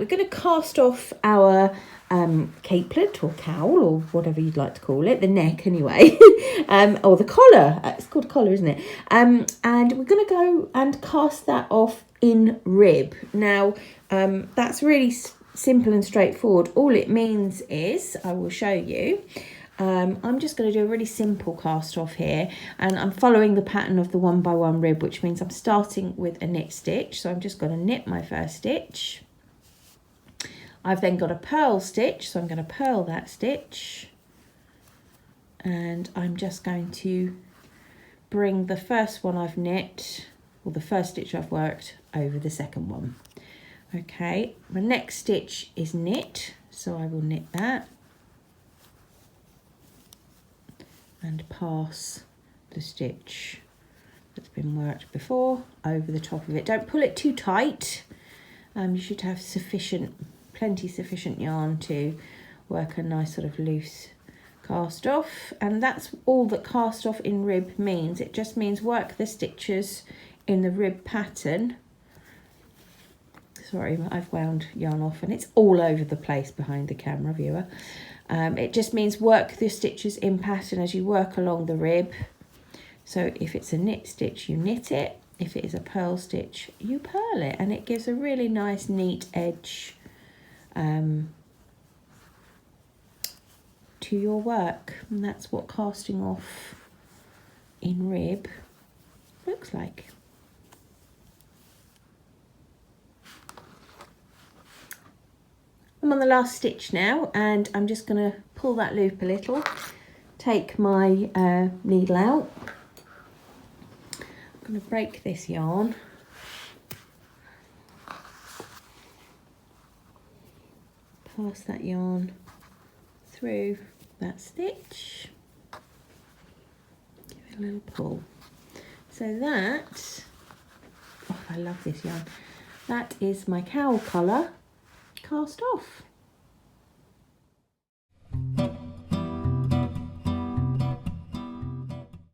going to cast off our capelet or cowl or whatever you'd like to call it, the neck anyway, or the collar. It's called a collar, isn't it? And we're going to go and cast that off in rib. Now, that's really simple and straightforward. All it means is, I will show you, I'm just going to do a really simple cast off here, and I'm following the pattern of the 1x1 rib, which means I'm starting with a knit stitch. So I'm just going to knit my first stitch. I've then got a purl stitch, so I'm going to purl that stitch, and I'm just going to bring the first one I've knit, or the first stitch I've worked, over the second one. Okay, my next stitch is knit, so I will knit that and pass the stitch that's been worked before over the top of it. Don't pull it too tight. You should have plenty sufficient yarn to work a nice sort of loose cast off. And that's all that cast off in rib means. It just means work the stitches in the rib pattern. Sorry, I've wound yarn off and it's all over the place behind the camera, viewer. It just means work the stitches in pattern as you work along the rib. So if it's a knit stitch, you knit it. If it is a purl stitch, you purl it, and it gives a really nice neat edge to your work. And that's what casting off in rib looks like. I'm on the last stitch now, and I'm just going to pull that loop a little, take my needle out. I'm going to break this yarn. Pass that yarn through that stitch. Give it a little pull. So that, oh, I love this yarn. That is my cowl collar cast off.